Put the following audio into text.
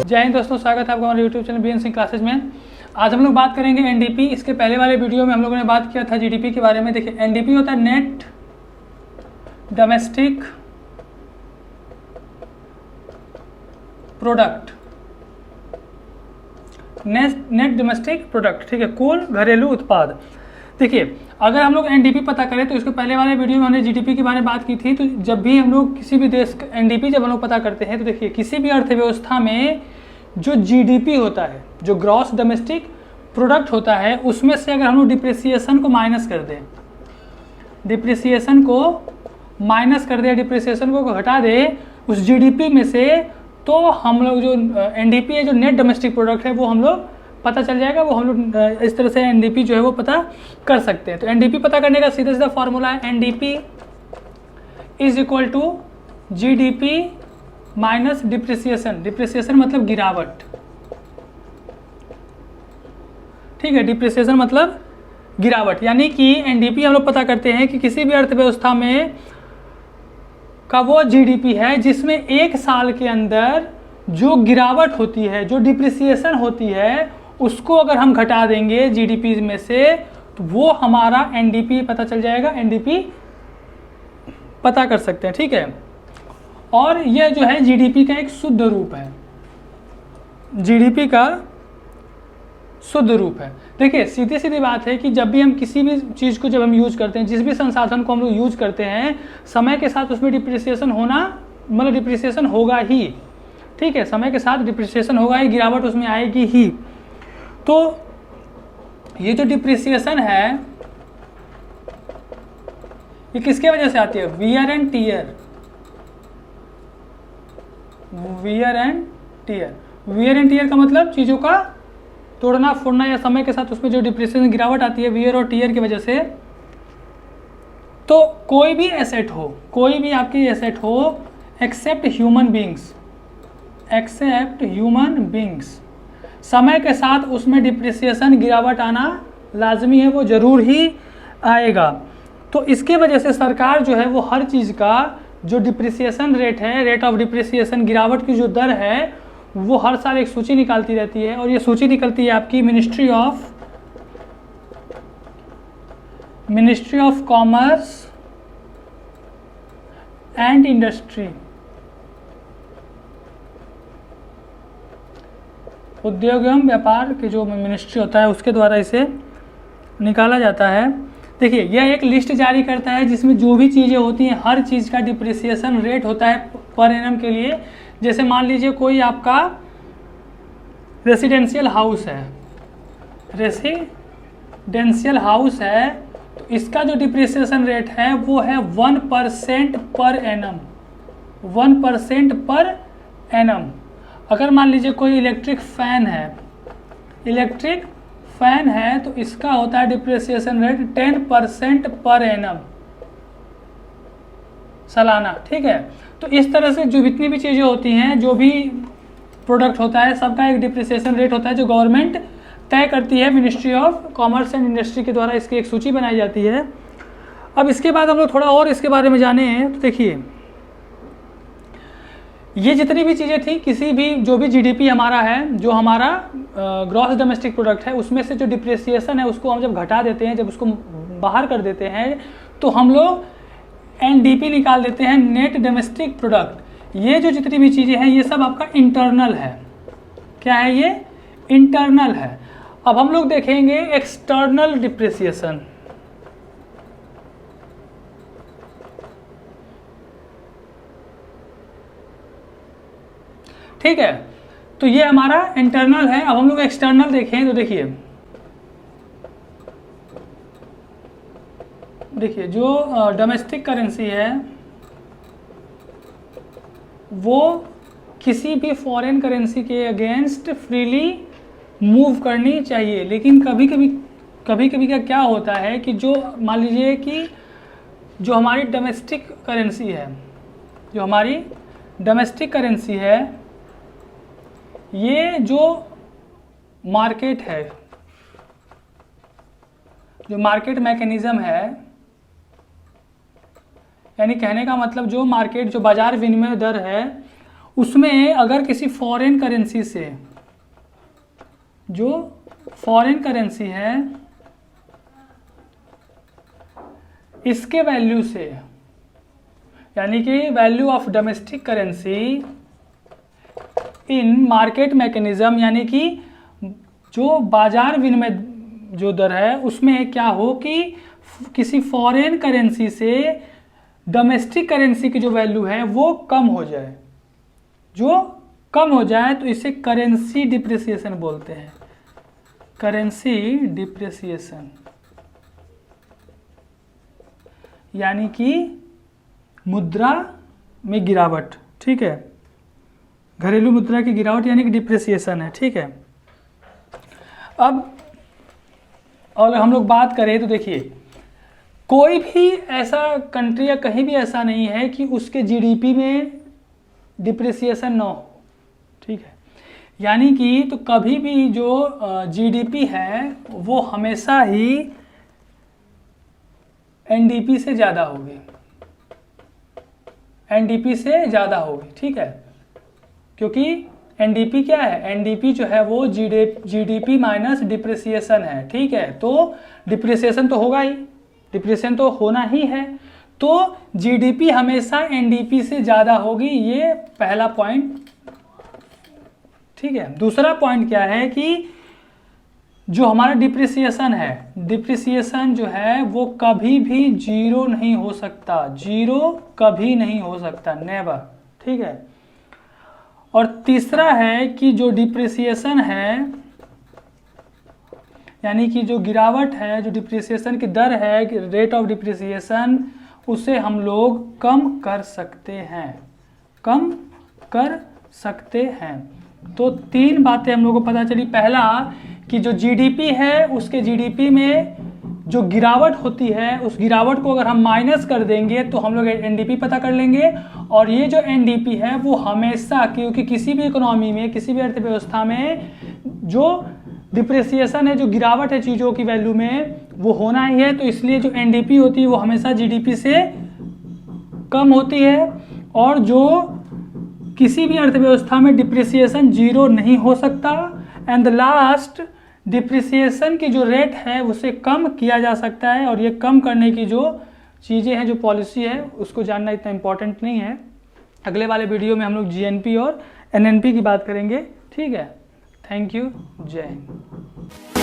जय हिंद दोस्तों, स्वागत है आपका हमारे YouTube channel BN Singh classes में। आज हम लोग बात करेंगे एनडीपी। इसके पहले वाले वीडियो में हम लोगों ने बात किया था जीडीपी के बारे में। देखिए, एनडीपी होता है net domestic product, net domestic product, ठीक है, कुल घरेलू उत्पाद। देखिए, अगर हम लोग एनडीपी पता करें तो इसके पहले वाले वीडियो में हमने जीडीपी के बारे में बात की थी। तो जब भी हम लोग किसी भी देश का एनडीपी जब हम लोग पता करते हैं तो देखिए, किसी भी अर्थव्यवस्था में जो जीडीपी होता है, जो ग्रॉस डोमेस्टिक प्रोडक्ट होता है, उसमें से अगर हम लोग डिप्रिसिएशन को माइनस कर दें, डिप्रिसिएशन को माइनस कर दें, डिप्रिसिएशन को घटा दें उस जीडीपी में से, तो हम लोग जो एनडीपी है, जो नेट डोमेस्टिक प्रोडक्ट है, वो हम लोग पता चल जाएगा। वो हम लोग इस तरह से एनडीपी जो है वो पता कर सकते हैं। तो एनडीपी पता करने का सीधा सीधा फॉर्मूला है NDP is equal to GDP minus depreciation. Depreciation मतलब गिरावट, ठीक है, डिप्रिसिएशन मतलब गिरावट। यानी कि एनडीपी हम लोग पता करते हैं कि किसी भी अर्थव्यवस्था में का वो जीडीपी है जिसमें एक साल के अंदर जो गिरावट होती है, जो डिप्रिसिएशन होती है, उसको अगर हम घटा देंगे जीडीपी में से, तो वो हमारा एनडीपी पता चल जाएगा, एनडीपी पता कर सकते हैं, ठीक है। और यह जो है जीडीपी का एक शुद्ध रूप है, जीडीपी का शुद्ध रूप है। देखिए, सीधी सीधी बात है कि जब भी हम किसी भी चीज़ को जब हम यूज करते हैं, जिस भी संसाधन को हम लोग यूज करते हैं, समय के साथ उसमें डिप्रिसिएशन होना, मतलब डिप्रिसिएशन होगा ही, ठीक है, समय के साथ डिप्रिसिएशन होगा ही, गिरावट उसमें आएगी ही। तो ये जो डिप्रिसिएशन है ये किसके वजह से आती है? Wear and tear, wear and tear. Wear and tear का मतलब चीज़ों का तोड़ना फोड़ना, या समय के साथ उसमें जो डिप्रिसिएशन गिरावट आती है वियर और टीयर की वजह से। तो कोई भी एसेट हो, कोई भी आपकी एसेट हो, except human beings, except human beings, समय के साथ उसमें डिप्रिसिएशन गिरावट आना लाजमी है, वो ज़रूर ही आएगा। तो इसके वजह से सरकार जो है वो हर चीज़ का जो डिप्रिसिएशन रेट है, रेट ऑफ डिप्रिसिएशन, गिरावट की जो दर है, वो हर साल एक सूची निकालती रहती है। और ये सूची निकलती है आपकी ministry of commerce and industry, उद्योग एवं व्यापार के जो मिनिस्ट्री होता है उसके द्वारा इसे निकाला जाता है। देखिए, यह एक लिस्ट जारी करता है जिसमें जो भी चीज़ें होती हैं, हर चीज़ का डिप्रिसिएशन रेट होता है पर एनम के लिए। जैसे मान लीजिए कोई आपका रेसिडेंशियल हाउस है, रेसिडेंशियल हाउस है, तो इसका जो डिप्रिसिएशन रेट है वो है 1% पर एनम, 1% पर एनम। अगर मान लीजिए कोई इलेक्ट्रिक फ़ैन है, तो इसका होता है डिप्रिसिएशन रेट 10% पर एनम सालाना, ठीक है। तो इस तरह से जो जितनी भी चीज़ें होती हैं, जो भी प्रोडक्ट होता है, सबका एक डिप्रिसिएशन रेट होता है जो गवर्नमेंट तय करती है। Ministry of commerce and industry के द्वारा इसकी एक सूची बनाई जाती है। अब इसके बाद हम लोग थोड़ा और इसके बारे में जाने हैं। तो देखिए, ये जितनी भी चीज़ें थी, किसी भी जो भी जीडीपी हमारा है, जो हमारा ग्रॉस डोमेस्टिक प्रोडक्ट है, उसमें से जो डिप्रिसिएशन है उसको हम जब घटा देते हैं, जब उसको बाहर कर देते हैं, तो हम लोग एनडीपी निकाल देते हैं, नेट डोमेस्टिक प्रोडक्ट। ये जो जितनी भी चीज़ें हैं ये सब आपका इंटरनल है। क्या है ये? इंटरनल है। अब हम लोग देखेंगे एक्सटर्नल डिप्रिसिएशन। ठीक है, तो ये हमारा इंटरनल है। अब हम लोग एक्सटर्नल देखें तो देखिए जो डोमेस्टिक करेंसी है वो किसी भी फॉरेन करेंसी के अगेंस्ट फ्रीली मूव करनी चाहिए। लेकिन कभी कभी का क्या होता है कि जो मान लीजिए कि जो हमारी डोमेस्टिक करेंसी है, जो हमारी डोमेस्टिक करेंसी है, ये जो मार्केट है, जो मार्केट मैकेनिज़्म है, यानी कहने का मतलब जो मार्केट, जो बाजार विनिमय दर है, उसमें अगर किसी फॉरेन करेंसी से, जो फॉरेन करेंसी है, इसके वैल्यू से, यानी कि value of domestic currency in market mechanism, यानी कि जो बाजार विनिमय जो दर है उसमें क्या हो कि किसी फॉरेन करेंसी से डोमेस्टिक करेंसी की जो वैल्यू है वो कम हो जाए, जो कम हो जाए तो इसे करेंसी डिप्रिसिएशन बोलते हैं, करेंसी डिप्रिसिएशन, यानी कि मुद्रा में गिरावट। ठीक है, घरेलू मुद्रा की गिरावट यानी कि डिप्रिसिएशन है। ठीक है, अब और हम लोग बात करें तो देखिए, कोई भी ऐसा कंट्री या कहीं भी ऐसा नहीं है कि उसके जीडीपी में डिप्रिसिएशन ना हो। ठीक है, यानी कि तो कभी भी जो जीडीपी है वो हमेशा ही एनडीपी से ज़्यादा होगी, एनडीपी से ज़्यादा होगी। ठीक है, क्योंकि एनडीपी क्या है, एनडीपी जो है वो जीडीपी माइनस डिप्रिसिएशन है। ठीक है, तो डिप्रिसिएशन तो होगा ही, डिप्रिसिएशन तो होना ही है, तो जीडीपी हमेशा एनडीपी से ज़्यादा होगी, ये पहला पॉइंट। ठीक है, दूसरा पॉइंट क्या है कि जो हमारा डिप्रिसिएशन है, डिप्रिसिएशन जो है वो कभी भी जीरो नहीं हो सकता, जीरो कभी नहीं हो सकता, नेवर। ठीक है, और तीसरा है कि जो डिप्रिसिएशन है, यानी कि जो गिरावट है, जो डिप्रिसिएशन की दर है, रेट ऑफ डिप्रिसिएशन, उसे हम लोग कम कर सकते हैं, कम कर सकते हैं। तो तीन बातें हम लोगों को पता चली। पहला कि जो जीडीपी है उसके जीडीपी में जो गिरावट होती है, उस गिरावट को अगर हम माइनस कर देंगे तो हम लोग एनडीपी पता कर लेंगे, और ये जो एनडीपी है वो हमेशा, क्योंकि किसी भी इकोनॉमी में, किसी भी अर्थव्यवस्था में जो डिप्रिसिएशन है, जो गिरावट है चीज़ों की वैल्यू में, वो होना ही है, तो इसलिए जो एनडीपी होती है वो हमेशा जीडीपी से कम होती है, और जो किसी भी अर्थव्यवस्था में डिप्रिसिएशन जीरो नहीं हो सकता। एंड द लास्ट, डिप्रिसिएशन की जो रेट है उसे कम किया जा सकता है, और ये कम करने की जो चीज़ें हैं, जो पॉलिसी है, उसको जानना इतना इम्पोर्टेंट नहीं है। अगले वाले वीडियो में हम लोग जीएनपी और एनएनपी की बात करेंगे। ठीक है, थैंक यू, जय हिंद।